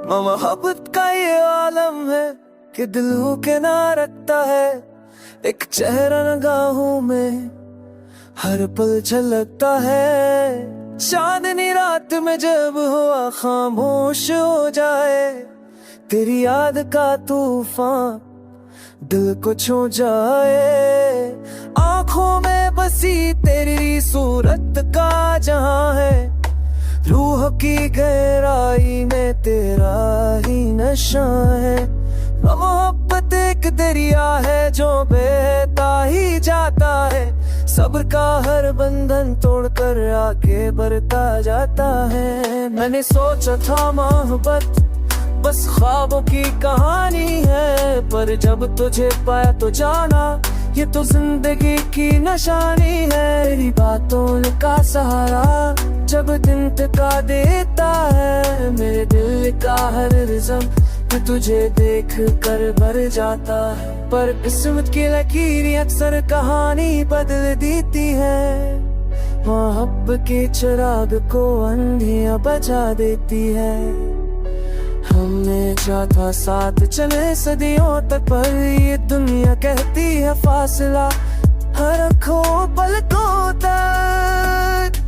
मोहब्बत का ये आलम है कि दिलों के ना रखता है। एक चेहरा निगाहों में हर पल झलकता है। चांदनी रात में जब हुआ खामोश हो जाए, तेरी याद का तूफान दिल को छू जाए। आंखों में बसी तेरी सूरत का जहां है, रूह की गहराई में तेरा ही नशा है। मोहब्बत एक दरिया है जो बहता ही जाता है, सब्र का हर बंधन तोड़कर आगे बढ़ता जाता है। मैंने सोचा था मोहब्बत बस ख्वाबों की कहानी है, पर जब तुझे पाया तो जाना ये तो जिंदगी की निशानी है। तेरी बातों का सहारा जब दिन टका देता है, मेरे दिल का हर रिज़म तुझे देख कर भर जाता है। पर किस्मत की लकीर अक्सर कहानी बदल देती है, मोहब्बत के चिराग को अंधियां बजा देती है। हमने चाहा साथ चले सदियों तक, पर ये दुनिया कहती है फासला हर आँखों पलकों तक।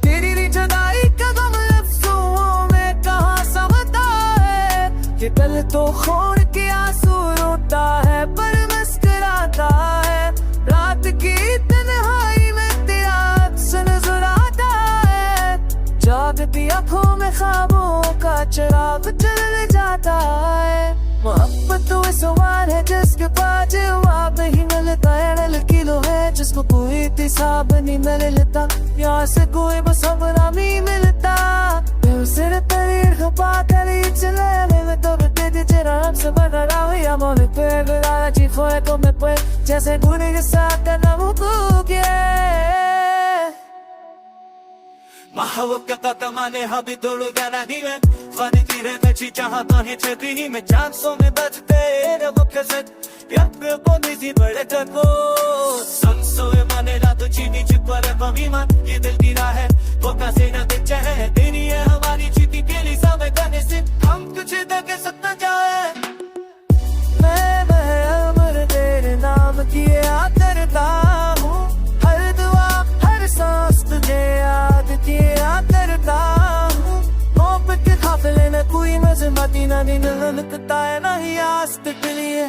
तेरी जुदाई का गम लफ्ज़ों में कहाँ समझता है, ये दिल तो खून के आंसू रोता है पर मुस्कुराता है। रात की तन्हाई में तेरा अक्स नजर आता है, जागती आँखों में ख्वाबों का चिराग जल जाता है। मोहब्बत तो सवाल है जिसके पास जवाब नहीं मिलता है, दिल किलो है जिसको कोई हिसाब नहीं मिलता। यहाँ से कोई बस हमरा नहीं मिलता, सिर तरीर खपा करी चले में तो बेटे तेरा रब से बना रहा हूँ। या मोने पे गुलाला जी खोए तो मैं पे जैसे गुने के साथ करना मुझको क्या। Mahawak ka tamane habi dolo gana hiwe Fani tire me chi chahata hai chhati hi me chansons mein bajte re wo kaset Pyat pe boni si bade tako Sansoe mane raat chini chip par pamiman Ye dil gira hai wo kaise na decha hai Teri hai hamari chiti ke liye samay kane se Hum tuझे देके सकना चाहे मैं अमर तेरे नाम की याद करता हूँ, हर दुआ हर सांस तुझे याद किया करता हूँ। मोहब्बत के काफिले में कोई नज़र मदीना नहीं लगता है, ना ही आस तक लिए